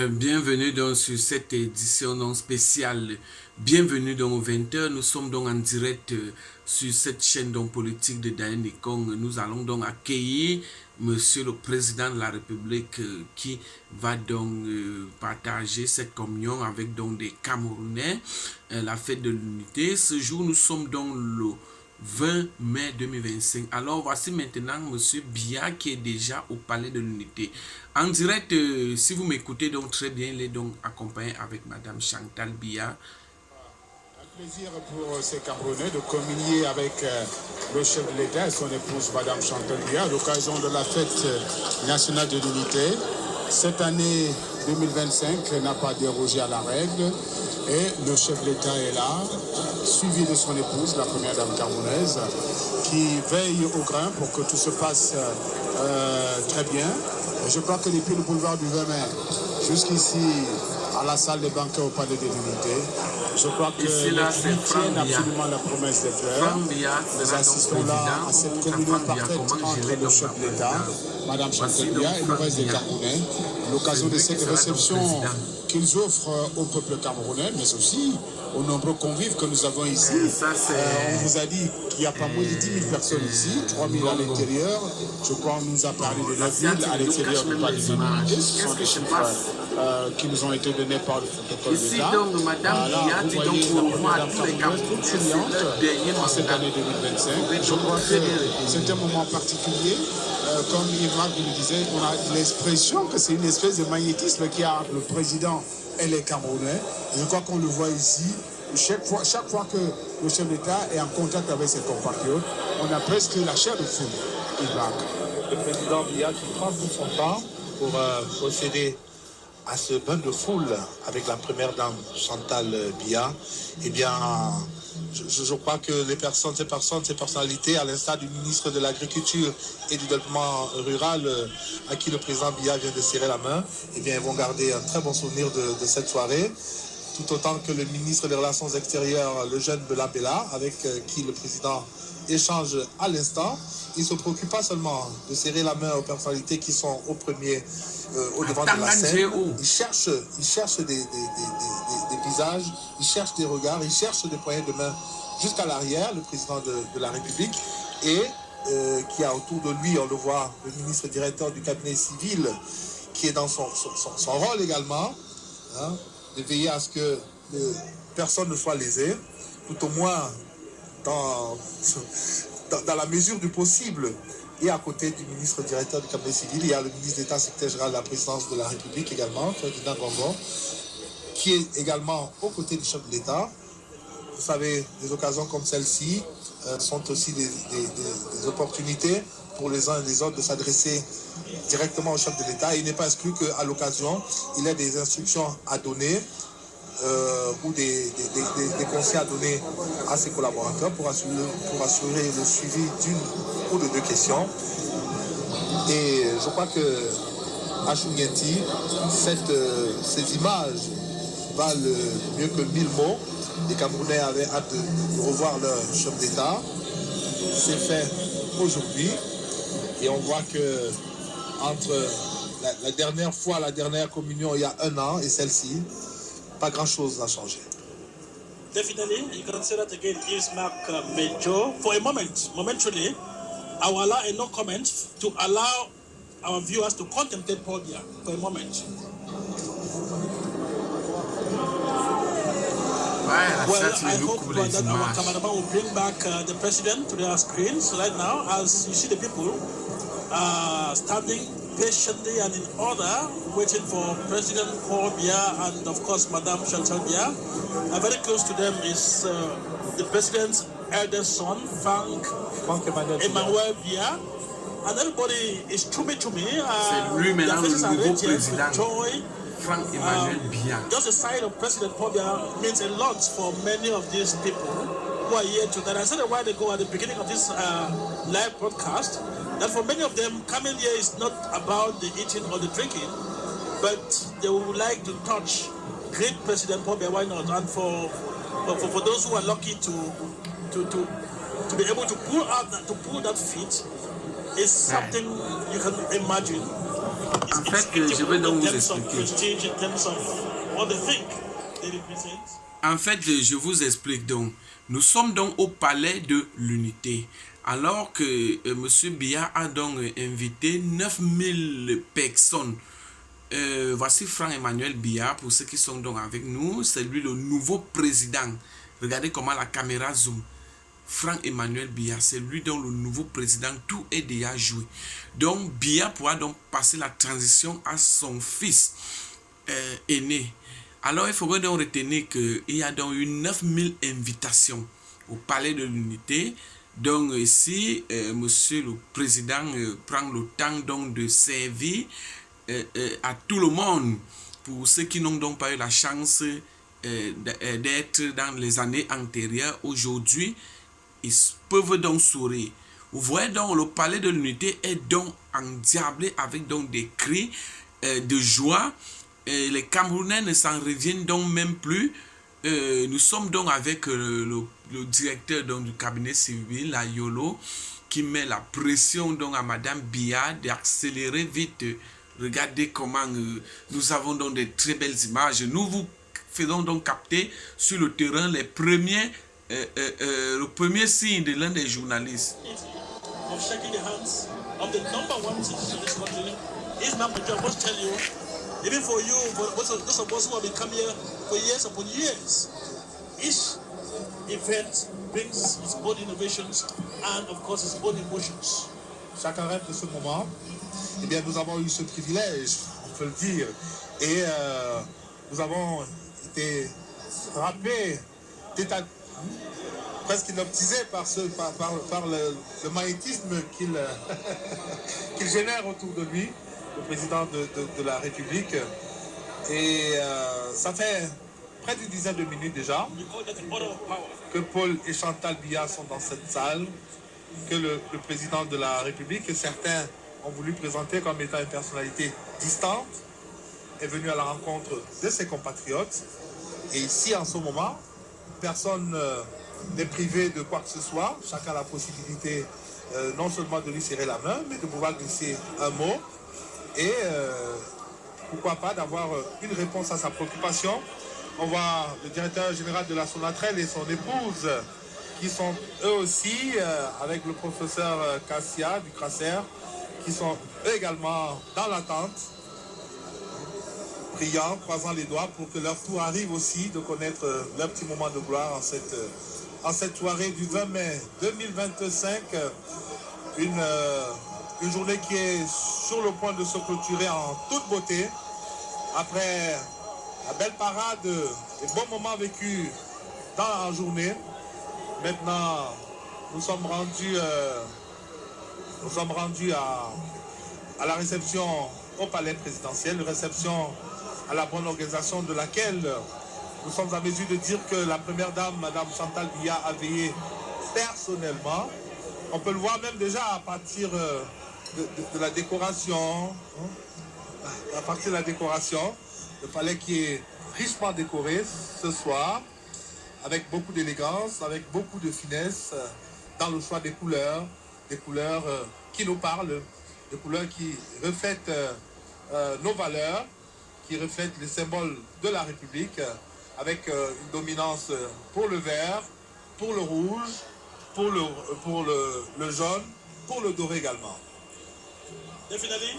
Bienvenue donc sur cette édition donc spéciale. Bienvenue donc aux 20h. Nous sommes donc en direct sur cette chaîne donc politique de Daniel Nikong. Nous allons donc accueillir Monsieur le Président de la République qui va donc partager cette communion avec donc des Camerounais, la fête de l'unité. Ce jour, nous sommes donc le 20 mai 2025. Alors voici maintenant Monsieur Biya qui est déjà au Palais de l'Unité. En direct, si vous m'écoutez donc très bien, il est donc accompagné avec Madame Chantal Biya. Un plaisir pour ces Camerounais de communier avec le chef de l'État et son épouse Madame Chantal Biya à l'occasion de la fête nationale de l'unité. Cette année 2025 n'a pas dérogé à la règle et le chef de l'État est là, suivi de son épouse, la première dame camerounaise, qui veille au grain pour que tout se passe très bien. Et je crois que depuis le boulevard du 20 mai jusqu'ici à la salle des banquets au Palais de l'Unité, je crois que Ici, là, les tiennent absolument la promesse des fleurs. Nous assistons là à cette communion parfaite entre le chef de l'État, Madame Chantal Biya et le reste des Camerounais, à l'occasion de cette réception qu'ils offrent au peuple camerounais, mais aussi aux nombreux convives que nous avons ici. On vous a dit qu'il n'y a pas moins de 10 000 personnes ici, 3 000 à l'intérieur. Je crois qu'on nous a parlé de 9 000 à l'intérieur du Palais de l'Unité. Ce sont des chiffres qui nous ont été donnés par le protocole d'État. Ici donc Madame Biya dit donc pour moi tous les Camerounais en cette année 2025. Je crois que c'est un moment particulier. Comme Yves-Marc le disait, on a l'expression que c'est une espèce de magnétisme qui a entre le président et les Camerounais. Je crois qu'on le voit ici. Chaque fois que le chef d'État est en contact avec ses compatriotes, on a presque la chair de foule. Yves-Marc. Le président Biya qui prend tout son temps pour procéder à ce bain de foule avec la première dame Chantal Biya, eh bien, je crois que ces personnalités, à l'instar du ministre de l'Agriculture et du Développement Rural, à qui le président Biya vient de serrer la main, eh bien, ils vont garder un très bon souvenir de cette soirée, tout autant que le ministre des Relations extérieures, le jeune Bela, avec qui le président échange à l'instant. Il ne se préoccupe pas seulement de serrer la main aux personnalités qui sont au devant de la scène. Il cherche des visages, il cherche des regards, il cherche des poignées de main jusqu'à l'arrière, le président de la République, et qui a autour de lui, on le voit, le ministre directeur du cabinet civil, qui est dans son rôle également, hein, de veiller à ce que personne ne soit lésé, tout au moins dans la mesure du possible. Et à côté du ministre directeur du cabinet civil, il y a le ministre d'État secrétaire général de la présidence de la République également, Ferdinand Gongon, qui est également aux côtés du chef de l'État. Vous savez, des occasions comme celle-ci sont aussi des opportunités pour les uns et les autres de s'adresser directement au chef de l'État. Il n'est pas exclu qu'à l'occasion, il ait des instructions à donner ou des conseils à donner à ses collaborateurs pour assurer le suivi d'une ou de deux questions. Et je crois que à Chougneti, ces images valent mieux que 1000 mots. Les Camerounais avaient hâte de revoir leur chef d'État. C'est fait aujourd'hui. Et on voit que entre la dernière communion il y a 1 an et celle-ci, pas grand-chose n'a changé. Definitely, you can say that again, Ismac Mejo. For a moment, momentarily, I will allow a no comment to allow our viewers to contemplate Paul Biya for a moment. Well, I hope that our cameraman will bring back the president to their screens right now. As you see the people standing patiently and in order, waiting for President Paul Biya and of course Madame Chantal Biya. Very close to them is the president's eldest son, Frank Emmanuel Biya. And everybody is chummy. Their faces are radiant with joy. Frank Emmanuel Biya. Just the sight of President Paul Biya means a lot for many of these people who are here tonight. I said a while ago at the beginning of this live broadcast that for many of them, coming here is not about the eating or the drinking, but they would like to touch great President Paul Biya. Why not? And for those who are lucky to be able to pull that feat is something you can imagine. En fait, je vais donc vous expliquer. En fait, je vous explique donc. Nous sommes donc au palais de l'unité. Alors que M. Biya a donc invité 9000 personnes. Voici Franck-Emmanuel Biya, pour ceux qui sont donc avec nous. C'est lui le nouveau président. Regardez comment la caméra zoom. Franck-Emmanuel Biya, c'est lui donc le nouveau président. Tout est déjà joué. Donc Biya pourra donc passer la transition à son fils aîné. Alors il faudrait donc retenir qu'il y a donc eu 9000 invitations au palais de l'unité. Donc ici, monsieur le président prend le temps donc de servir à tout le monde. Pour ceux qui n'ont donc pas eu la chance d'être dans les années antérieures, aujourd'hui, ils peuvent donc sourire. Vous voyez donc, le palais de l'unité est donc endiablé avec donc des cris de joie. Les Camerounais ne s'en reviennent donc même plus. Nous sommes donc avec le directeur donc, du cabinet civil, la YOLO, qui met la pression donc à Madame Biya d'accélérer vite. Regardez comment nous avons donc des très belles images. Nous vous faisons donc capter sur le terrain le premier signe de l'un des journalistes. Of shaking the hands of the number one citizen in this country. It's not my job. I must tell you, even for you, for those of us who have been coming here for years upon years, each event brings its own innovations and, of course, its own emotions. Chacun rêve de ce moment. Eh bien, nous avons eu ce privilège, on peut le dire, et nous avons été frappés, presque hypnotisé par le magnétisme qu'il qu'il génère autour de lui, le président de la République. Et ça fait près d'une dizaine de minutes déjà que Paul et Chantal Biya sont dans cette salle, que le président de la République, que certains ont voulu présenter comme étant une personnalité distante, est venu à la rencontre de ses compatriotes. Et ici, en ce moment, personne n'est privé de quoi que ce soit. Chacun a la possibilité non seulement de lui serrer la main, mais de pouvoir glisser un mot. Et pourquoi pas d'avoir une réponse à sa préoccupation. On voit le directeur général de la Sonatrel et son épouse qui sont eux aussi, avec le professeur Cassia du CRACER, qui sont eux également dans l'attente, priant, croisant les doigts pour que leur tour arrive aussi de connaître leur petit moment de gloire en cette soirée du 20 mai 2025, une journée qui est sur le point de se clôturer en toute beauté, après la belle parade, les bons moments vécus dans la journée. Maintenant, nous sommes rendus à la réception au palais présidentiel, une réception à la bonne organisation de laquelle nous sommes en mesure de dire que la première dame, Madame Chantal Biya, a veillé personnellement. On peut le voir même déjà à partir de la décoration. À partir de la décoration, le palais qui est richement décoré ce soir, avec beaucoup d'élégance, avec beaucoup de finesse, dans le choix des couleurs qui nous parlent, des couleurs qui reflètent nos valeurs, qui reflètent les symboles de la République, avec une dominance pour le vert, pour le rouge, pour le jaune, pour le doré également. Definitely,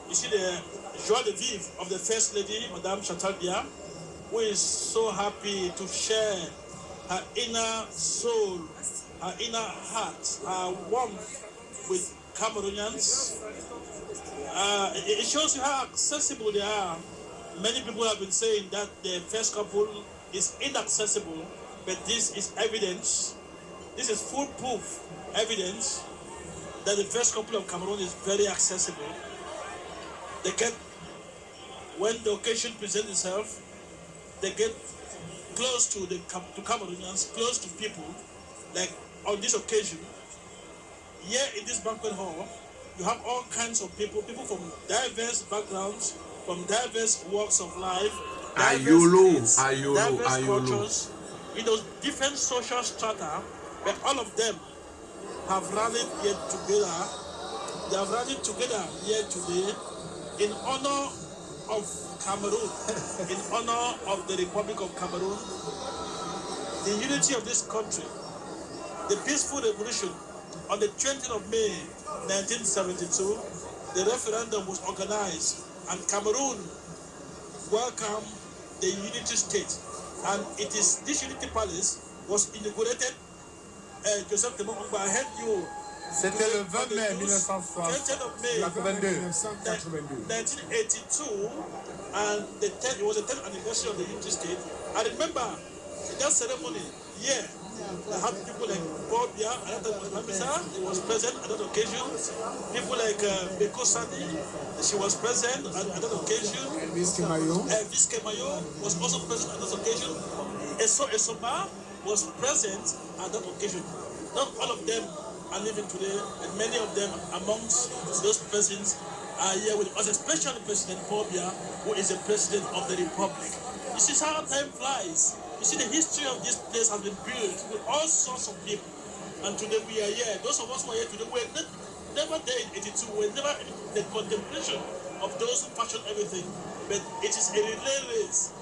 you see the joie de vivre of the First Lady, Madame Chantal Biya, who is so happy to share her inner soul, her inner heart, her warmth with Cameroonians. It shows you how accessible they are. Many people have been saying that the first couple is inaccessible, but this is evidence. This is foolproof evidence that the first couple of Cameroon is very accessible. They get, when the occasion presents itself, they get close to Cameroonians, close to people. Like on this occasion, here in this banquet hall, you have all kinds of people from diverse backgrounds, from diverse walks of life, diverse cultures, different social strata, but all of them have rallied here together They are rallied together here today in honor of Cameroon, in honor of the Republic of Cameroon, the unity of this country, the peaceful revolution. On the 20th of May 1972, the referendum was organized and Cameroon welcomed the unity state. And it is this unity palace was inaugurated. Joseph Temongba, I heard you. C'était le 20 mai 1982. 1982, and it was the 10th anniversary of the unity state. I remember that ceremony, yeah. I had people like Paul Biya, he was present at that occasion. People like Beko Sani, she was present at that occasion. Elvis Kemayo was also present at that occasion. Eso Esoma was present at that occasion. Not all of them are living today, and many of them amongst those persons are here with us, especially President Paul Biya, who is the President of the Republic. This is how time flies. You see, the history of this place has been built with all sorts of people. And today we are here. Those of us who are here today, we were never there in 82. We were never in the contemplation of those who fashioned everything. But it is a relay race.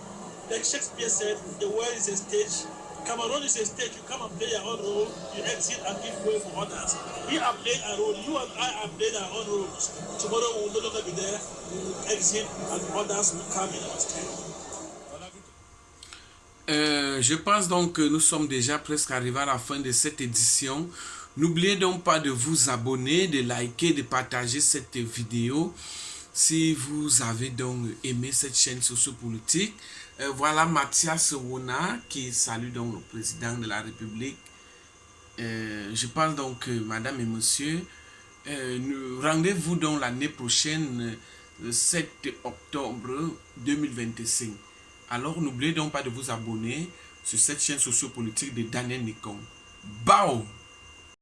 Like Shakespeare said, the world is a stage. Cameroon is a stage. You come and play your own role. You exit and give way for others. We are playing our role. You and I are playing our own roles. Tomorrow we will no longer be there. We will exit and others will come in our stead. Je pense donc que nous sommes déjà presque arrivés à la fin de cette édition. N'oubliez donc pas de vous abonner, de liker, de partager cette vidéo si vous avez donc aimé cette chaîne sociopolitique. Voilà Mathias Wona qui salue donc le président de la République. Je pense donc que madame et monsieur, rendez-vous donc l'année prochaine, le 7 octobre 2025. Alors n'oubliez donc pas de vous abonner sur cette chaîne sociopolitique de Daniel Nikong. Bao!